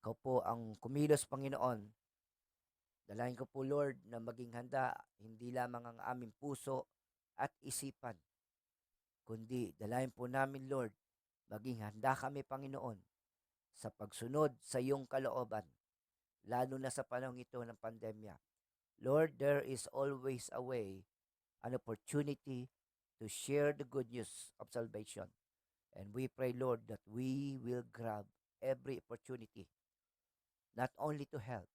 Ikaw po ang kumilos, Panginoon. Dalangin ko po, Lord, na maging handa hindi lamang ang aming puso at isipan, kundi dalangin po namin, Lord, maging handa kami, Panginoon, sa pagsunod sa iyong kalooban, lalo na sa panahon ito ng pandemya. Lord, there is always a way, an opportunity to share the good news of salvation. And we pray, Lord, that we will grab every opportunity, not only to help,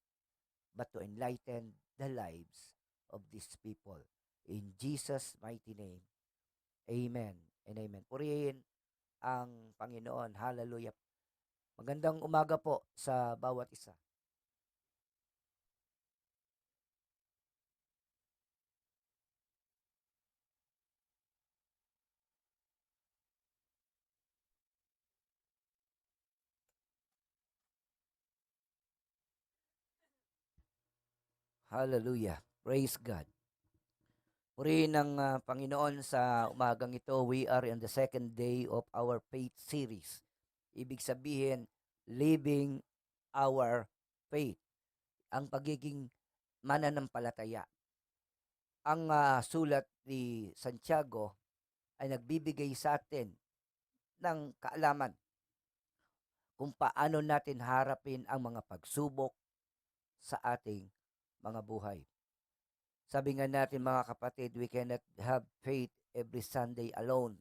but to enlighten the lives of these people. In Jesus' mighty name, amen and amen. Purihin ang Panginoon. Hallelujah. Magandang umaga po sa bawat isa. Hallelujah. Praise God. Purihin ang Panginoon sa umagang ito. We are in the second day of our faith series. Ibig sabihin, living our faith. Ang pagiging mananampalataya. Ang sulat ni Santiago ay nagbibigay sa atin ng kaalaman kung paano natin harapin ang mga pagsubok sa ating mga buhay. Sabi nga natin mga kapatid, we cannot have faith every Sunday alone.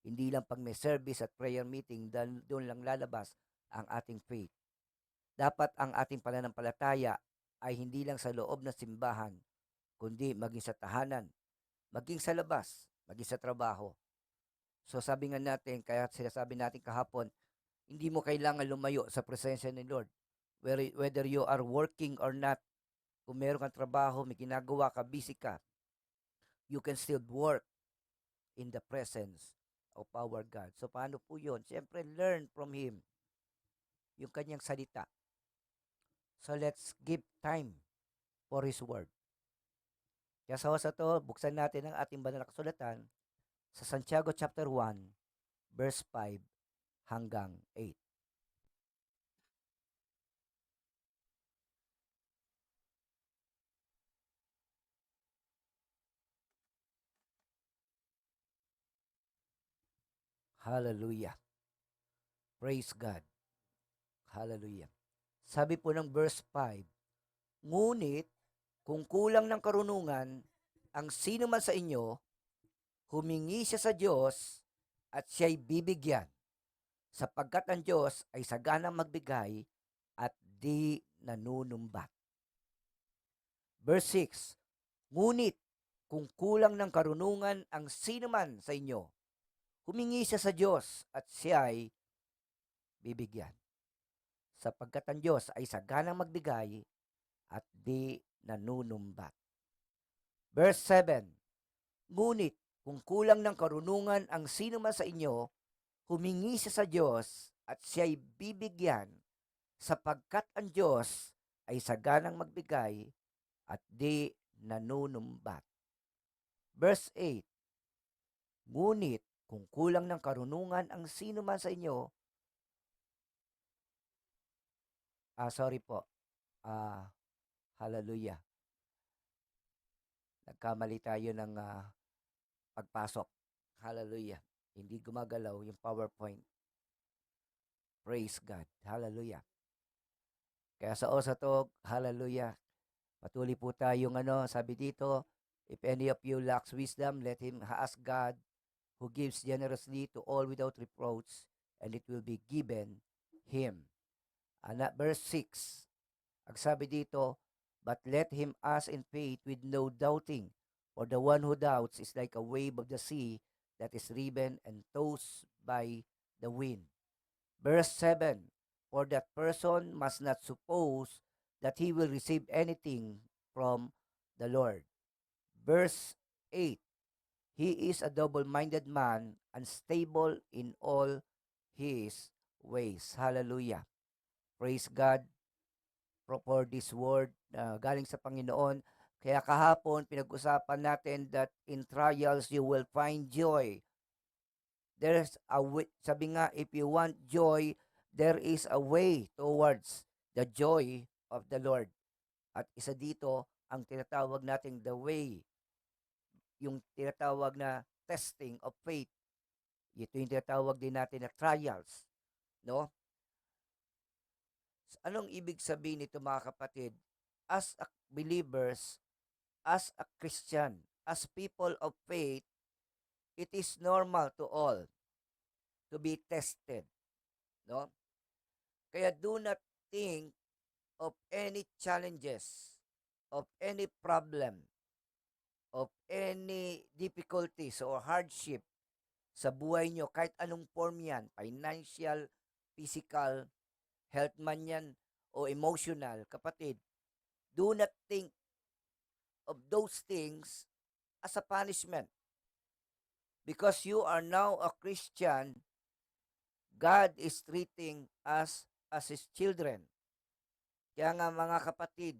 Hindi lang pag may service at prayer meeting, doon lang lalabas ang ating faith. Dapat ang ating pananampalataya ay hindi lang sa loob ng simbahan, kundi maging sa tahanan, maging sa labas, maging sa trabaho. So sabi nga natin, kaya sinasabi natin kahapon, hindi mo kailangan lumayo sa presensya ni Lord. Whether you are working or not, kung meron kang trabaho, may ginagawa ka, busy ka, you can still work in the presence of our God. So paano po yun? Siyempre, learn from Him, yung kanyang salita. So let's give time for His Word. Kaya sa to, buksan natin ang ating banal na kasulatan sa Santiago chapter 1, verse 5 hanggang 8. Hallelujah. Praise God. Hallelujah. Sabi po ng verse 5, ngunit kung kulang ng karunungan ang sino man sa inyo, humingi siya sa Diyos at siya'y bibigyan, sapagkat ang Diyos ay saganang magbigay at di nanunumbat. Verse 6, ngunit kung kulang ng karunungan ang sino man sa inyo, humingi siya sa Diyos at siya'y bibigyan, sapagkat ang Diyos ay saganang magbigay at di nanunumbat. Verse 7, ngunit kung kulang ng karunungan ang sino man sa inyo, humingi siya sa Diyos at siya'y bibigyan, sapagkat ang Diyos ay saganang magbigay at di nanunumbat. Verse 8, ngunit kung kulang ng karunungan ang sino man sa inyo, sorry po, hallelujah, nagkamali tayo ng pagpasok. Hallelujah. Hindi gumagalaw yung PowerPoint. Praise God. Hallelujah. Kaya sa to, hallelujah. Patuloy po tayong sabi dito, if any of you lacks wisdom, let him ask God, who gives generously to all without reproach, and it will be given him. Verse 6, ang sabi dito, but let him ask in faith with no doubting, for the one who doubts is like a wave of the sea that is driven and tossed by the wind. Verse 7, for that person must not suppose that he will receive anything from the Lord. Verse 8, he is a double-minded man, unstable in all his ways. Hallelujah. Praise God for this word galing sa Panginoon. Kaya kahapon, pinag-usapan natin that in trials you will find joy. There's a way, sabi nga, if you want joy, there is a way towards the joy of the Lord. At isa dito, ang tinatawag nating the way, yung tinatawag na testing of faith. Ito yung tinatawag din natin na trials, no? Anong ibig sabihin nito mga kapatid? As a believers, as a Christian, as people of faith, it is normal to all to be tested, no? Kaya do not think of any challenges, of any problem, of any difficulties or hardship sa buhay nyo, kahit anong form yan, financial, physical, health man yan, o emotional, kapatid, do not think of those things as a punishment. Because you are now a Christian, God is treating us as His children. Kaya nga mga kapatid,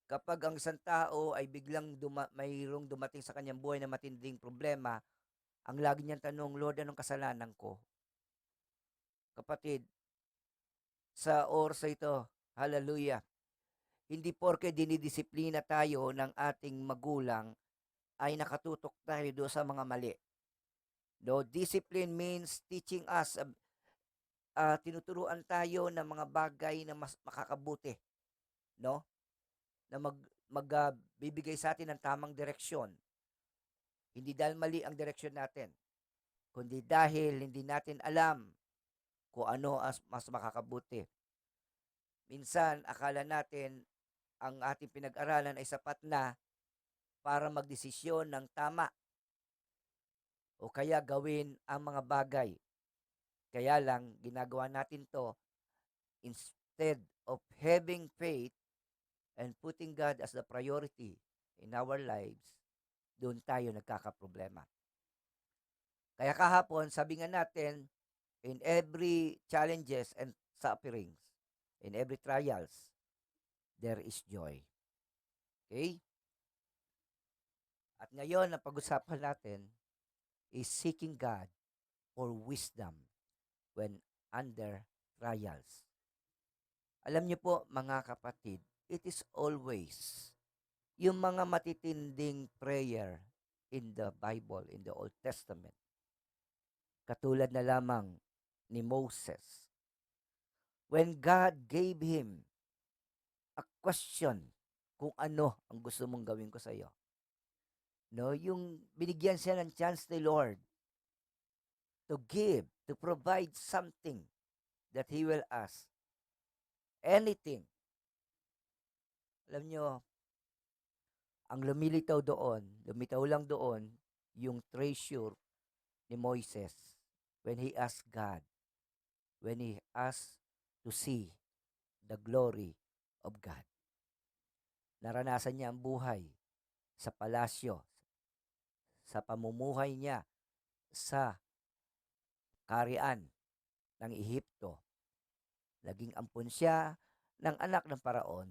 kapag ang isang tao ay biglang mayroong dumating sa kanyang buhay na matinding problema, ang lagi niyang tanong, Lord, anong kasalanan ko? Kapatid, sa oras ito, hallelujah, hindi porke dinidisiplina tayo ng ating magulang ay nakatutok tayo do sa mga mali. No, discipline means teaching us, tinuturuan tayo ng mga bagay na mas makakabuti, no? Na bibigay sa atin ng tamang direksyon. Hindi dahil mali ang direksyon natin, kundi dahil hindi natin alam kung ano mas makakabuti. Minsan, akala natin ang ating pinag-aralan ay sapat na para magdesisyon ng tama o kaya gawin ang mga bagay. Kaya lang, ginagawa natin to instead of having faith and putting God as the priority in our lives, doon tayo nagkakaproblema. Kaya kahapon, sabi nga natin, in every challenges and sufferings, in every trials, there is joy. Okay? At ngayon, ang pag-usapan natin is seeking God for wisdom when under trials. Alam niyo po, mga kapatid, it is always yung mga matitinding prayer in the Bible, in the Old Testament. Katulad na lamang ni Moses. When God gave him a question kung ano ang gusto mong gawin ko sa iyo. No, yung binigyan siya ng chance ni Lord to give, to provide something that he will ask. Anything. Alam nyo, ang lumitaw lang doon, yung treasure ni Moises when he asked God, when he asked to see the glory of God. Naranasan niya ang buhay sa palasyo, sa pamumuhay niya sa kaharian ng Ehipto. Naging ampon siya ng anak ng paraon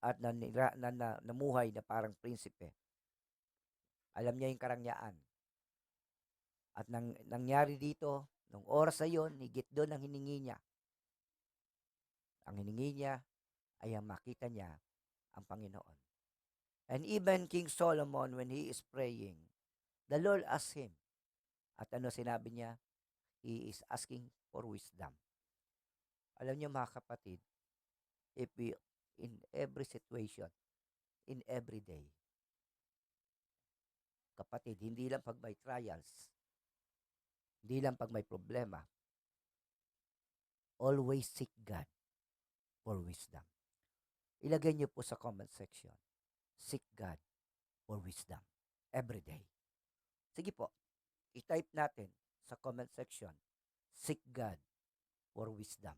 at namuhay na parang prinsipe. Alam niya yung karangyaan. At nangyari dito, nung oras na yun, higit doon ang hiningi niya. Ang hiningi niya ay ang makita niya ang Panginoon. And even King Solomon, when he is praying, the Lord asked him. At ano sinabi niya? He is asking for wisdom. Alam niyo mga kapatid, if we, in every situation, in every day, kapatid, hindi lang pag may trials, hindi lang pag may problema, always seek God for wisdom. Ilagay niyo po sa comment section, seek God for wisdom every day. Sige po, i-type natin sa comment section, seek God for wisdom.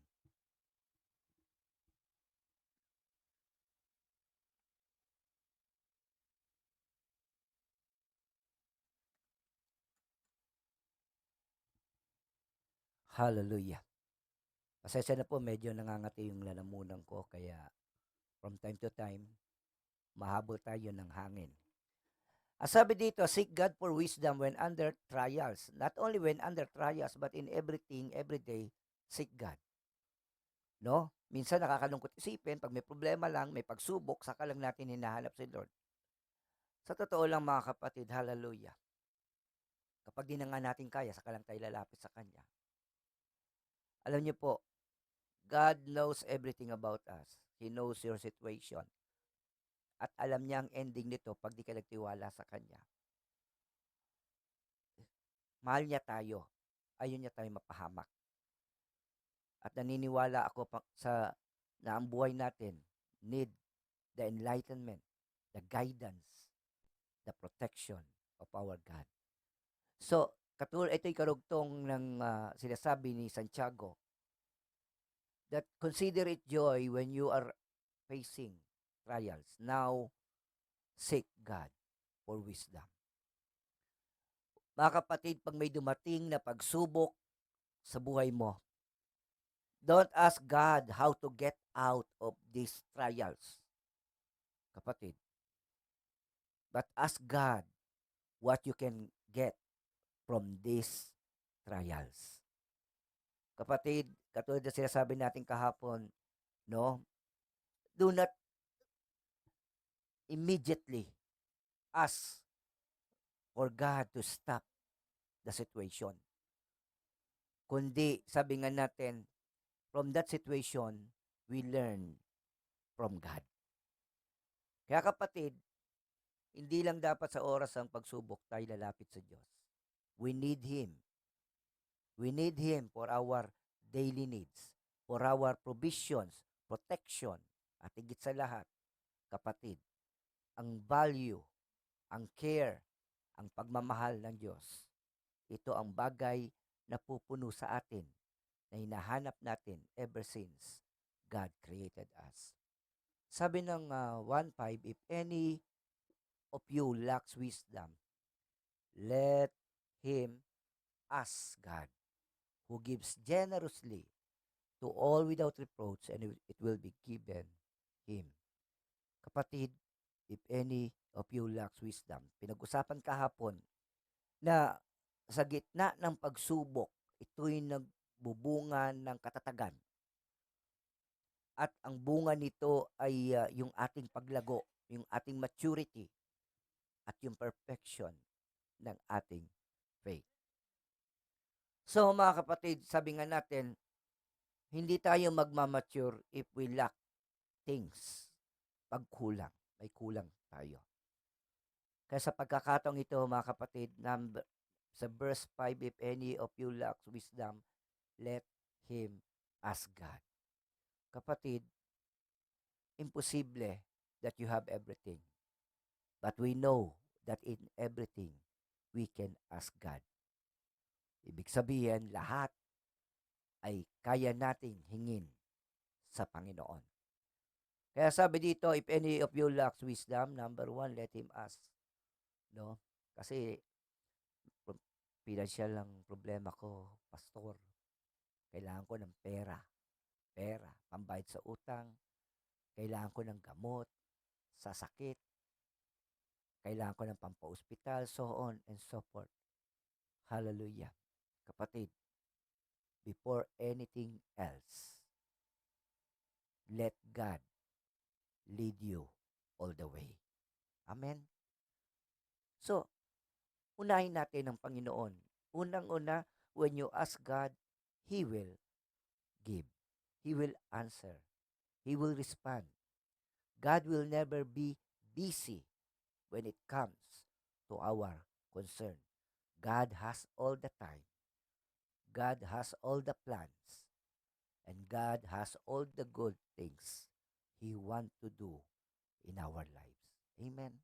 Hallelujah. Pasensya na po, medyo nangangati yung lalamunan ko, kaya from time to time, mahabol tayo ng hangin. Sabi dito, seek God for wisdom when under trials. Not only when under trials, but in everything, every day, seek God. No? Minsan nakakalungkot isipin 'pag may problema lang, may pagsubok, saka lang natin hinahanap si Lord. Sa totoo lang mga kapatid, hallelujah, kapag 'di na nga natin kaya saka lang tayo lalapit sa Kanya. Alam niyo po, God knows everything about us. He knows your situation at alam niya ang ending nito 'pag 'di ka nagtiwala sa Kanya. Mahal niya tayo, ayaw niya tayong mapahamak at naniniwala ako na ang buhay natin need the enlightenment, the guidance, the protection of our God. So, ito'y karugtong ng sinasabi ni Santiago that consider it joy when you are facing trials. Now, seek God for wisdom. Mga kapatid, pag may dumating na pagsubok sa buhay mo, don't ask God how to get out of these trials, kapatid. But ask God what you can get from these trials. Kapatid, katulad na sinasabi natin kahapon, no? Do not immediately ask for God to stop the situation. Kundi, sabi nga natin, from that situation, we learn from God. Kaya kapatid, hindi lang dapat sa oras ng pagsubok tayo lalapit sa Diyos. We need Him. We need Him for our daily needs, for our provisions, protection, at higit sa lahat, kapatid, ang value, ang care, ang pagmamahal ng Diyos. Ito ang bagay na pupuno sa atin na hinahanap natin ever since God created us. Sabi ng 1:5, if any of you lacks wisdom, let him ask God, who gives generously to all without reproach, and it will be given him. Kapatid, if any of you lacks wisdom, pinag-usapan kahapon na sa gitna ng pagsubok, ito'y nagbubunga ng katatagan. At ang bunga nito ay yung ating paglago, yung ating maturity, at yung perfection ng ating faith. So mga kapatid, sabi nga natin, hindi tayo magmamature if we lack things. Pag kulang, may kulang tayo. Kaya sa pagkakataong ito mga kapatid, sa verse 5, if any of you lacks wisdom, let him ask God. Kapatid, imposible that you have everything. But we know that in everything, we can ask God. Ibig sabihin, lahat ay kaya nating hingin sa Panginoon. Kaya sabi dito, if any of you lacks wisdom, number 1, let him ask. No? Kasi, financial lang problema ko, pastor. Kailangan ko ng pera, pambayad sa utang, kailangan ko ng gamot, sa sakit, kailangan ko ng pampa-ospital, so on and so forth. Hallelujah. Kapatid, before anything else, let God lead you all the way. Amen? So, unahin natin ang Panginoon. Unang-una, when you ask God, He will give. He will answer. He will respond. God will never be busy when it comes to our concern. God has all the time. God has all the plans. And God has all the good things He wants to do in our lives. Amen.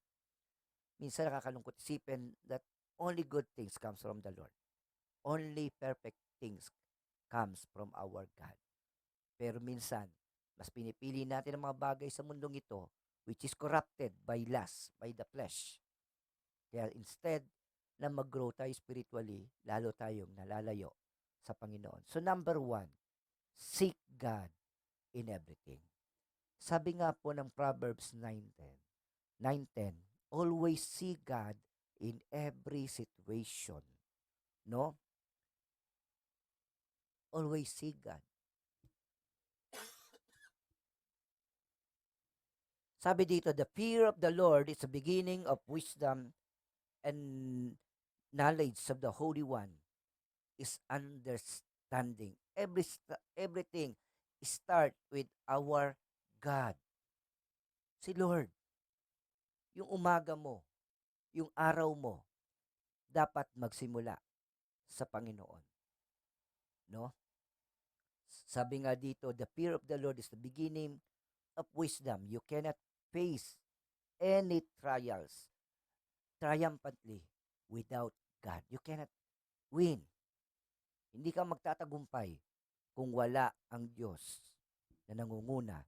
Minsan nakakalungkot isipin that only good things comes from the Lord. Only perfect things comes from our God. Pero minsan, mas pinipili natin ang mga bagay sa mundong ito which is corrupted by lust, by the flesh. Kaya instead na mag-grow tayo spiritually, lalo tayong nalalayo sa Panginoon. So number 1, seek God in everything. Sabi nga po ng Proverbs 9:10, always see God in every situation. No? Always see God. Sabi dito, the fear of the Lord is the beginning of wisdom and knowledge of the Holy One is understanding. Everything start with our God. Si Lord, yung umaga mo, yung araw mo, dapat magsimula sa Panginoon. No? Sabi nga dito, the fear of the Lord is the beginning of wisdom. You cannot face any trials triumphantly without God. You cannot win. Hindi ka magtatagumpay kung wala ang Diyos na nangunguna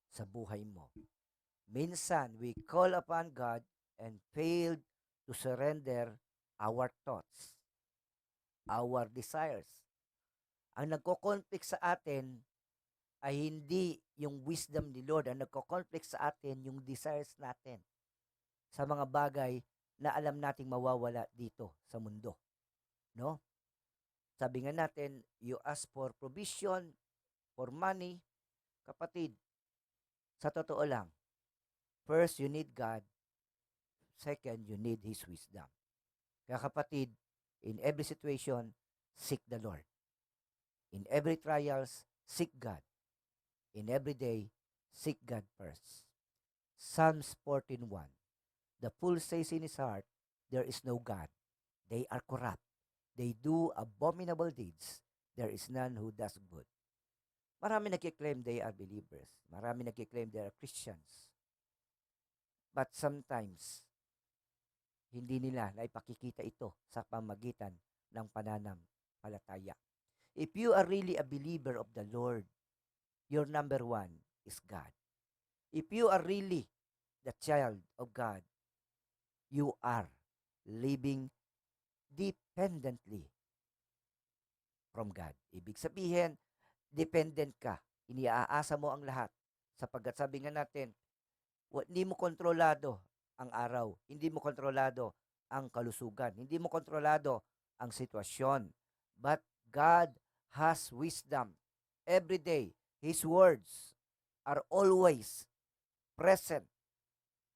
sa buhay mo. Minsan, we call upon God and failed to surrender our thoughts, our desires. Ang nagko-conflict sa atin ay hindi yung wisdom ni Lord. Ang nagko-conflict sa atin yung desires natin sa mga bagay na alam nating mawawala dito sa mundo. No? Sabi nga natin, you ask for provision, for money. Kapatid, sa totoo lang, first, you need God. Second, you need His wisdom. Kaya kapatid, in every situation, seek the Lord. In every trials, seek God. In every day, seek God first. Psalms 14:1. The fool says in his heart, there is no God. They are corrupt. They do abominable deeds. There is none who does good. Marami nagkiklaim they are believers. Marami nagkiklaim they are Christians. But sometimes, hindi nila naipakikita ito sa pamagitan ng pananampalataya. If you are really a believer of the Lord, your number one is God. If you are really the child of God, you are living dependently from God. Ibig sabihin, dependent ka. Iniaasa mo ang lahat. Sapagkat sabi nga natin, hindi mo kontrolado ang araw. Hindi mo kontrolado ang kalusugan. Hindi mo kontrolado ang sitwasyon. But God has wisdom. Every day, His words are always present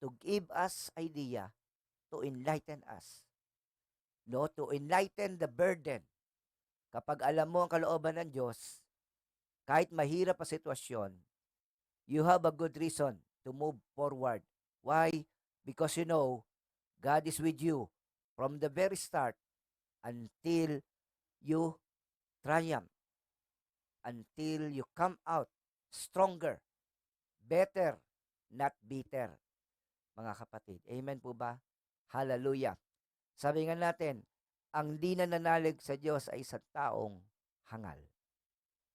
to give us idea, to enlighten us. No, to enlighten the burden. Kapag alam mo ang kalooban ng Diyos, kahit mahirap ang sitwasyon, you have a good reason to move forward. Why? Because you know, God is with you from the very start until you triumph, until you come out stronger, better, not bitter. Mga kapatid, amen po ba? Hallelujah. Sabi nga natin, ang di nananalig sa Diyos ay isang taong hangal.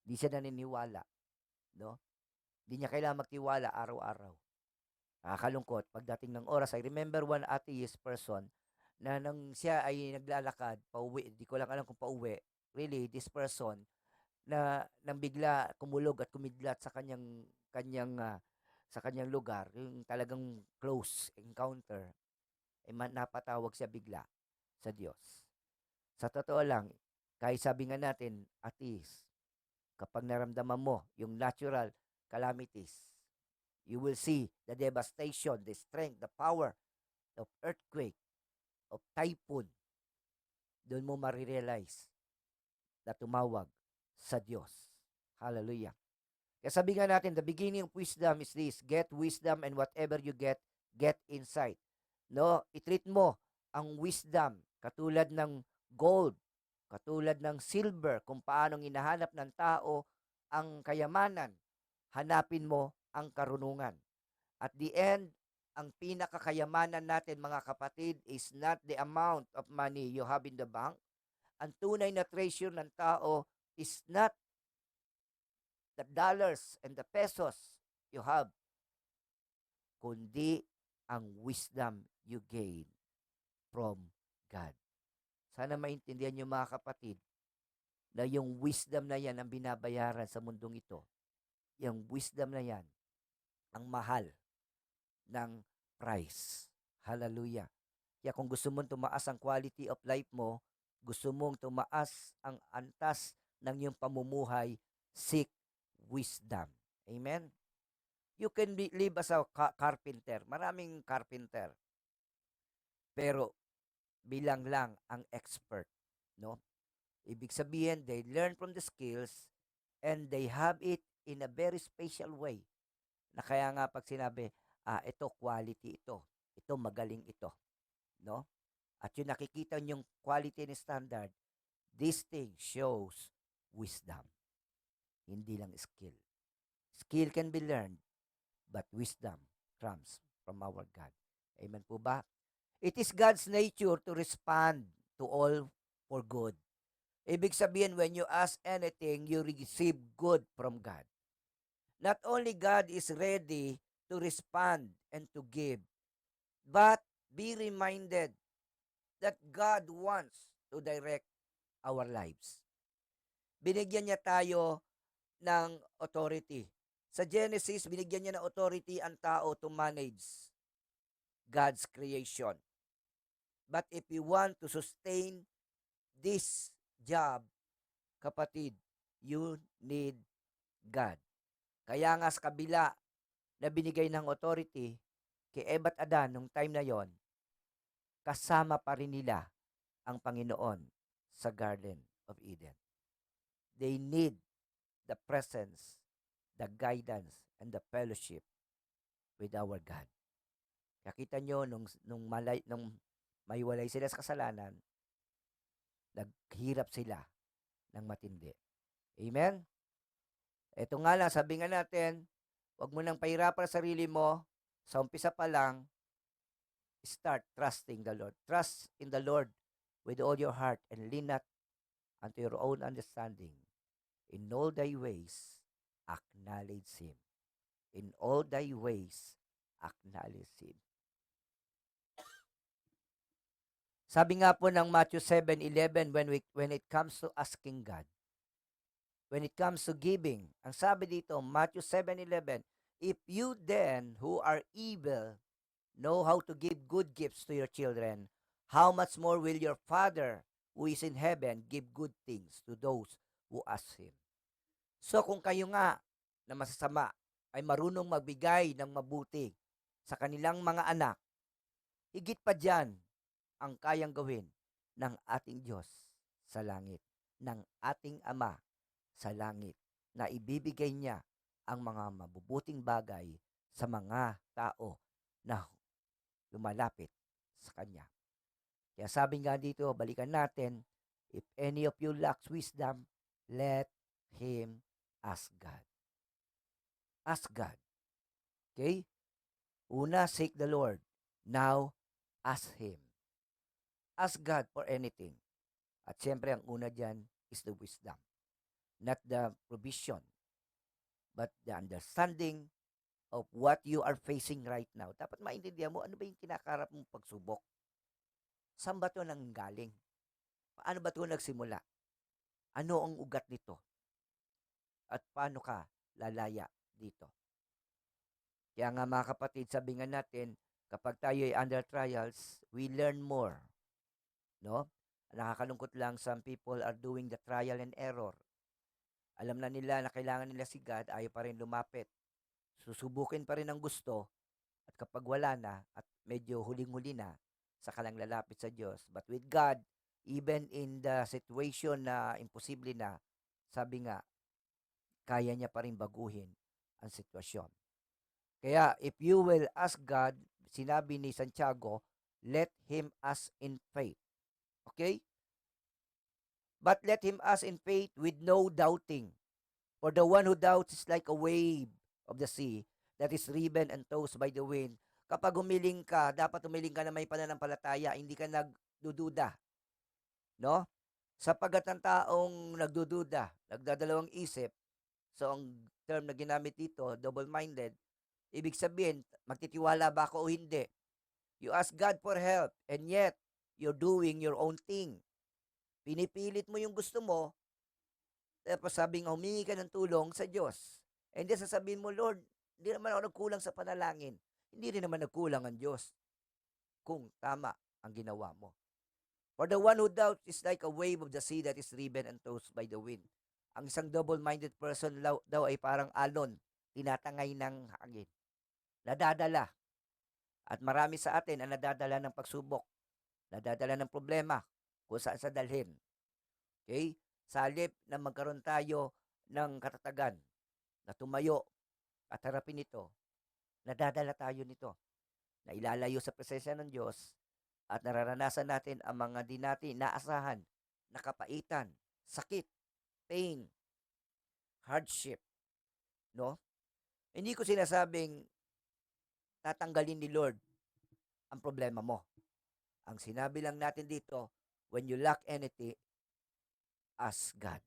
Di siya naniniwala. No? Di niya kailangan magtiwala araw-araw. Nakakalungkot. Pagdating ng oras, I remember one atheist person na nang siya ay naglalakad, pauwi, di ko lang alam kung pauwi, really, this person, na nang bigla kumulog at kumidlat sa kanyang lugar, yung talagang close encounter, napatawag siya bigla sa Diyos. Sa totoo lang, kahit sabi nga natin, atheist, kapag naramdaman mo yung natural calamities, you will see the devastation, the strength, the power of earthquake, of typhoon. Doon mo marirealize na tumawag sa Diyos. Hallelujah. Kaya sabi nga natin, the beginning of wisdom is this: get wisdom, and whatever you get insight. No, i-treat mo ang wisdom katulad ng gold, katulad ng silver, kung paano hinahanap ng tao ang kayamanan. Hanapin mo ang karunungan. At the end, ang pinakakayamanan natin, mga kapatid, is not the amount of money you have in the bank. Ang tunay na treasure ng tao is not the dollars and the pesos you have, kundi ang wisdom you gain from God. Sana maintindihan niyo, mga kapatid, na yung wisdom na yan ang binabayaran sa mundong ito. Yung wisdom na yan ang mahal ng price. Hallelujah. Kaya kung gusto mong tumaas ang quality of life mo, gusto mong tumaas ang antas ng iyong pamumuhay, seek wisdom. Amen? You can live as a carpenter. Maraming carpenter. Pero bilang lang ang expert, no? Ibig sabihin, they learn from the skills and they have it in a very special way. Na kaya nga pag sinabi, ito quality ito. Ito magaling ito, no? At yung nakikita yung quality and standard, this thing shows wisdom, hindi lang skill. Skill can be learned, but wisdom comes from our God. Amen po ba? It is God's nature to respond to all for good. Ibig sabihin, when you ask anything, you receive good from God. Not only God is ready to respond and to give, but be reminded that God wants to direct our lives. Binigyan niya tayo ng authority. Sa Genesis, binigyan niya ng authority ang tao to manage God's creation. But if you want to sustain this job, kapatid, you need God. Kaya nga sa kabila na binigay ng authority kay Eva at Adan nung time na yon, kasama pa rin nila ang Panginoon sa Garden of Eden. They need the presence, the guidance, and the fellowship with our God. Kaya kita nyo, nung maiwalay sila sa kasalanan, naghirap sila ng matindi. Amen? Ito nga lang, sabi nga natin, huwag mo nang pahirapan ang sarili mo. Sa umpisa pa lang, start trusting the Lord. Trust in the Lord with all your heart and lean not unto your own understanding. In all thy ways, acknowledge Him. In all thy ways, acknowledge Him. Sabi nga po ng Matthew 7:11, when it comes to asking God, when it comes to giving, ang sabi dito, Matthew 7:11, if you then, who are evil, know how to give good gifts to your children, how much more will your Father who is in heaven give good things to those who ask Him? So kung kayo nga na masasama ay marunong magbigay ng mabuti sa kanilang mga anak, higit pa dyan ang kayang gawin ng ating Diyos sa langit, ng ating Ama sa langit, na ibibigay niya ang mga mabubuting bagay sa mga tao na lumalapit sa Kanya. Kaya sabi nga dito, balikan natin, if any of you lacks wisdom, let him ask God. Ask God. Okay? Una, seek the Lord. Now, ask Him. Ask God for anything. At siyempre, ang una dyan is the wisdom. Not the provision, but the understanding of what you are facing right now. Dapat maintindihan mo, ano ba yung kinakarap mong pagsubok? Saan ba ito nanggaling? Paano ba ito nagsimula? Ano ang ugat nito? At paano ka lalaya dito? Kaya nga mga kapatid, sabi nga natin, kapag tayo ay under trials, we learn more. No? Nakakalungkot lang, some people are doing the trial and error. Alam na nila na kailangan nila si God, ayaw pa rin lumapit. Susubukin pa rin ang gusto, at kapag wala na, at medyo huling-huli na, saka lang lalapit sa Diyos. But with God, even in the situation na imposible na, sabi nga, kaya niya pa rin baguhin ang sitwasyon. Kaya, if you will ask God, sinabi ni Santiago, let him ask in faith. Okay? But let him ask in faith with no doubting. For the one who doubts is like a wave of the sea that is driven and tossed by the wind. Kapag humiling ka, dapat humiling ka na may pananampalataya, hindi ka nagdududa. No? Sapagat ang taong nagdududa, nagdadalawang isip, so ang term na ginamit dito, double-minded, ibig sabihin, magtitiwala ba ako o hindi? You ask God for help, and yet, you're doing your own thing. Pinipilit mo yung gusto mo, tapos sabi nga, humingi ka ng tulong sa Diyos. And then sasabihin mo, Lord, hindi naman ako nagkulang sa panalangin. Hindi rin naman nagkulang ang Diyos kung tama ang ginawa mo. For the one who doubts is like a wave of the sea that is driven and tossed by the wind. Ang isang double-minded person daw ay parang alon tinatangay ng hangin. Nadadala. At marami sa atin ang nadadala ng pagsubok, nadadala ng problema, kung saan sa dalhin. Okay? Sa halip na magkaroon tayo ng katatagan, na tumayo at harapin ito, nadadala tayo nito, na ilalayo sa presensya ng Diyos at nararanasan natin ang mga di natin naasahan na kapaitan, sakit, pain, hardship, no? Hindi ko sinasabing tatanggalin ni Lord ang problema mo. Ang sinabi lang natin dito, when you lack anything, ask God.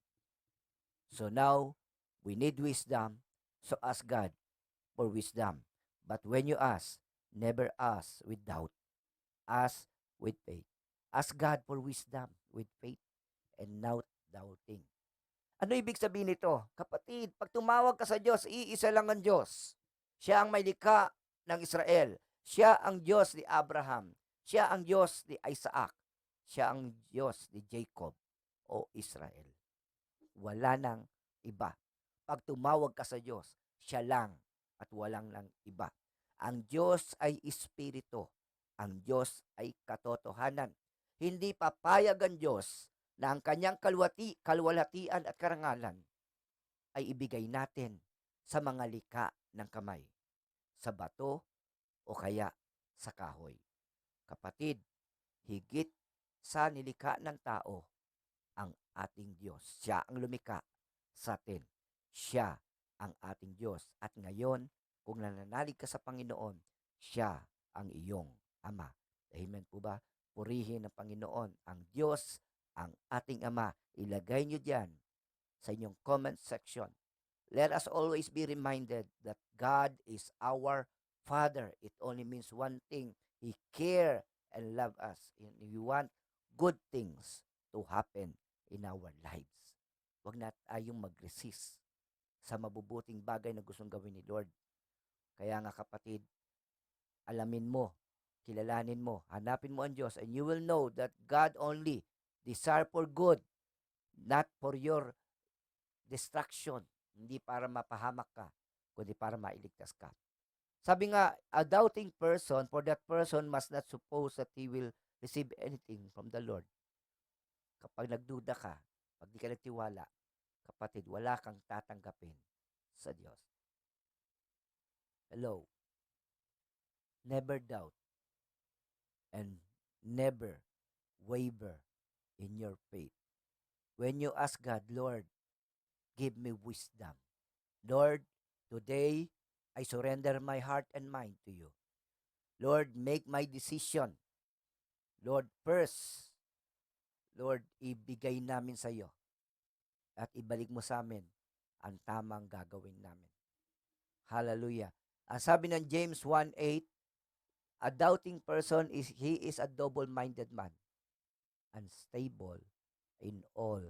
So now, we need wisdom, so ask God for wisdom. But when you ask, never ask with doubt. Ask with faith. Ask God for wisdom with faith and not doubting. Ano ibig sabihin nito? Kapatid, pag tumawag ka sa Diyos, iisa lang ang Diyos. Siya ang may likha ng Israel. Siya ang Diyos ni Abraham. Siya ang Diyos ni Isaac. Siya ang Diyos ni Jacob o Israel. Wala nang iba. Pag tumawag ka sa Diyos, siya lang at walang nang iba. Ang Diyos ay espiritu. Ang Diyos ay katotohanan. Hindi papayag ang Diyos na ang kanyang kalwalhatian at karangalan ay ibigay natin sa mga likha ng kamay, sa bato o kaya sa kahoy. Kapatid, higit sa nilikha ng tao ang ating Diyos. Siya ang lumikha sa atin. Siya ang ating Diyos. At ngayon, kung nananalig ka sa Panginoon, siya ang iyong Ama. Amen po ba? Purihin ng Panginoon ang Diyos, ang ating Ama. Ilagay nyo dyan sa inyong comment section. Let us always be reminded that God is our Father. It only means one thing. He care and love us. And we want good things to happen in our lives. Huwag na tayong mag-resist sa mabubuting bagay na gustong gawin ni Lord. Kaya nga kapatid, alamin mo, kilalanin mo, hanapin mo ang Diyos, and you will know that God only desire for good, not for your destruction. Hindi para mapahamak ka, kundi para mailigtas ka. Sabi nga, a doubting person, for that person must not suppose that he will receive anything from the Lord. Kapag nagduda ka, pag di ka nagtiwala, kapatid, wala kang tatanggapin sa Diyos. Hello. Never doubt and never waver in your faith. When you ask God, Lord, give me wisdom. Lord, today I surrender my heart and mind to you. Lord, make my decision. Lord, first, Lord, ibigay namin sa iyo at ibalik mo sa amin ang tamang gagawin namin. Hallelujah. Ang sabi ng James 1:8, a doubting person he is a double-minded man, unstable in all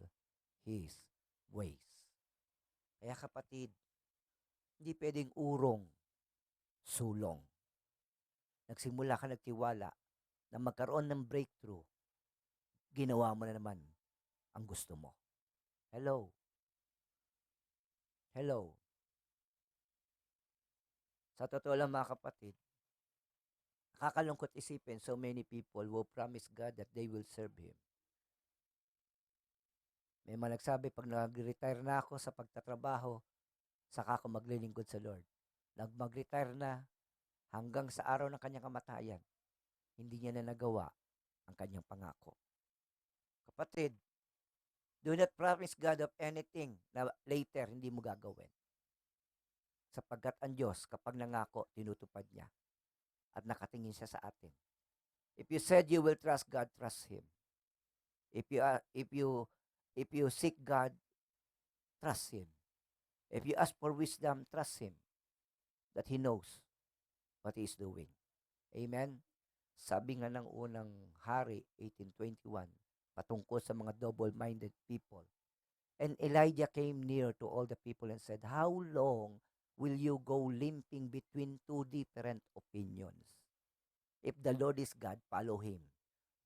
his ways. Kaya kapatid, hindi pwedeng urong, sulong. Nagsimula ka nagtiwala na magkaroon ng breakthrough, ginawa mo na naman ang gusto mo. Hello. Hello. Sa totoo lang mga kapatid, nakakalungkot isipin so many people will promise God that they will serve Him. May mga nagsabi, pag nag-retire na ako sa pagtatrabaho, saka ako maglilingkod sa Lord. Mag-retire na hanggang sa araw ng kanyang kamatayan, hindi niya na nagawa ang kanyang pangako. Kapatid, do not promise God of anything na later hindi mo gagawin. Sapagkat ang Diyos, kapag nangako, tinutupad niya. At nakatingin siya sa atin. If you said you will trust God, trust Him. If you seek God, trust Him. If you ask for wisdom, trust Him. That He knows what He is doing. Amen? Sabi nga ng unang hari, 18:21, patungkol sa mga double-minded people. And Elijah came near to all the people and said, how long will you go limping between two different opinions? If the Lord is God, follow Him.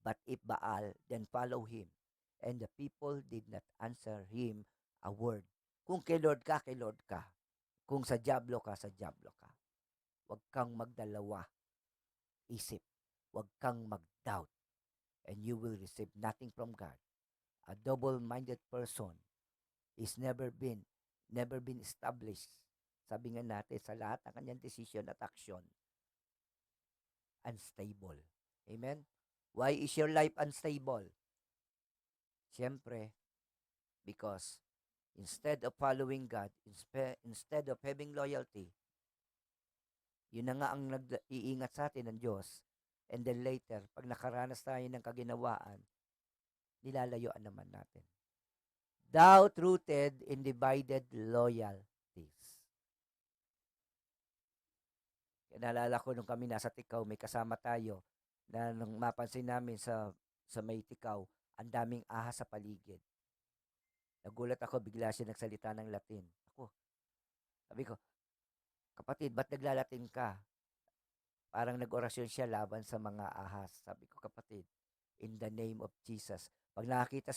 But if Baal, then follow him. And the people did not answer him a word. Kung kay Lord ka, kay Lord ka. Kung sa diablo ka, sa diablo ka. Huwag kang magdalawa isip. Huwag kang mag-doubt. And you will receive nothing from God. A double-minded person is never been established. Sabi nga natin, sa lahat ng kanyang decision at action, unstable. Amen? Why is your life unstable? Siyempre, because instead of following God, instead of having loyalty, yun na nga ang nag-iingat sa atin ng Diyos. And then later, pag nakaranas tayo ng kaginawaan, nilalayuan naman natin. Doubt-rooted in divided loyalties. Naalala ko nung kami nasa Tikaw, may kasama tayo na nung mapansin namin sa may Tikaw, ang daming ahas sa paligid. Nagulat ako, bigla siya nagsalita ng Latin. Sabi ko, kapatid, ba't naglalatin ka? Parang nag-orasyon siya laban sa mga ahas. Sabi ko, kapatid, in the name of Jesus. Pag nakakita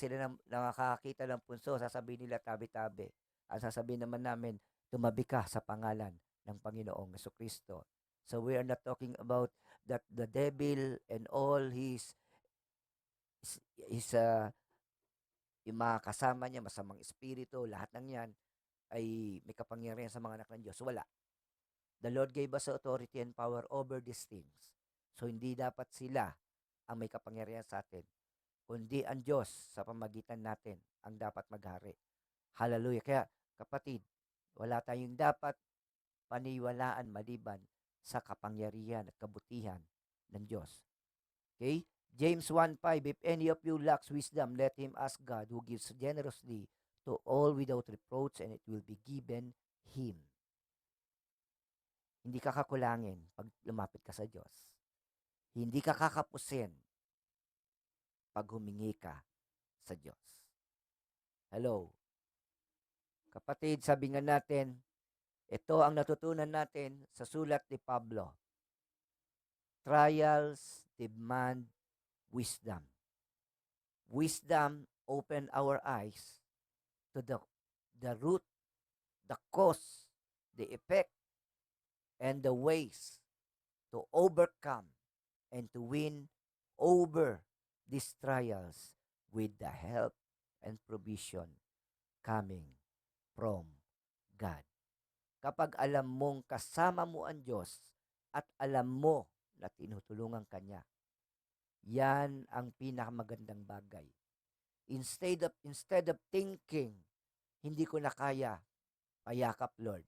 ng punso, sasabihin nila tabi-tabi. Ang sasabihin naman namin, tumabi ka sa pangalan ng Panginoong Jesucristo. So we are not talking about that the devil and all his yung mga kasama niya, masamang espiritu, lahat ng yan ay may kapangyarihan sa mga anak ng Diyos. Wala. The Lord gave us authority and power over these things. So hindi dapat sila ang may kapangyarihan sa atin, kundi ang Diyos sa pamagitan natin ang dapat maghari. Hallelujah. Kaya kapatid, wala tayong dapat paniwalaan maliban sa kapangyarihan at kabutihan ng Diyos. Okay? James 1:5, if any of you lacks wisdom, let him ask God who gives generously to all without reproach and it will be given him. Hindi ka kakulangin pag lumapit ka sa Diyos. Hindi ka kakapusin pag humingi ka sa Diyos. Hello. Kapatid, sabi nga natin, ito ang natutunan natin sa sulat ni Pablo. Trials demand wisdom. Wisdom open our eyes to the root, the cause, the effect, and the ways to overcome and to win over these trials with the help and provision coming from God. Kapag alam mong kasama mo ang Diyos at alam mo na tinutulungan ka niya, yan ang pinakamagandang bagay. Instead of thinking, hindi ko na kaya, payakap Lord.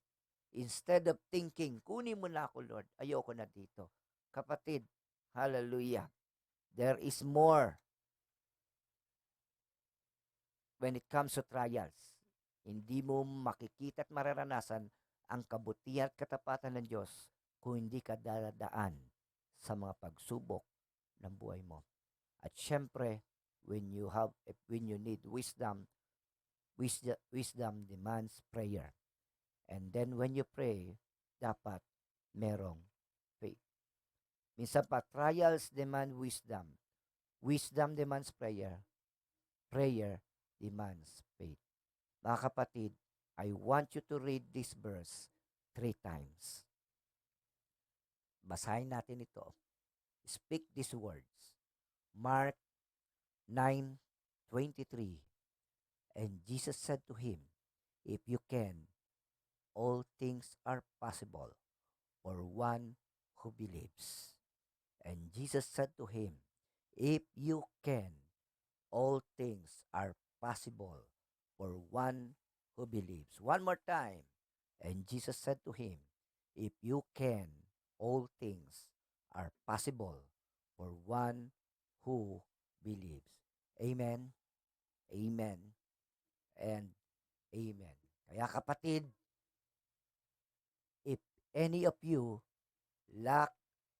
Instead of thinking, kunin mo na ako Lord, ayoko na dito. Kapatid, hallelujah. There is more when it comes to trials. Hindi mo makikita at mararanasan ang kabutihan at katapatan ng Diyos kung hindi ka dadaan sa mga pagsubok ng buhay mo. At syempre, when you need wisdom, wisdom demands prayer. And then when you pray, dapat merong faith. Minsan pa, trials demand wisdom. Wisdom demands prayer. Prayer demands faith. Mga kapatid, I want you to read this verse 3 times. Basahin natin ito. Speak these words. Mark 9:23. And Jesus said to him, if you can, all things are possible for one who believes. And Jesus said to him, if you can, all things are possible for one who believes. One more time. And Jesus said to him, if you can, all things are possible for one who believes. Amen, amen, and amen. Kaya kapatid, if any of you lack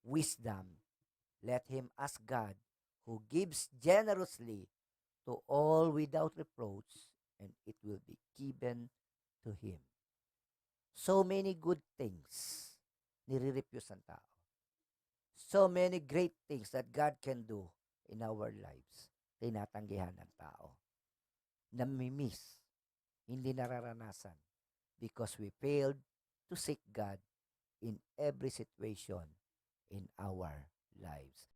wisdom, let him ask God, who gives generously to all without reproach, and it will be given to him. So many good things nire-refuse ng tao. So many great things that God can do in our lives, tinatanggihan ng tao. Namimiss, hindi nararanasan because we failed to seek God in every situation in our lives.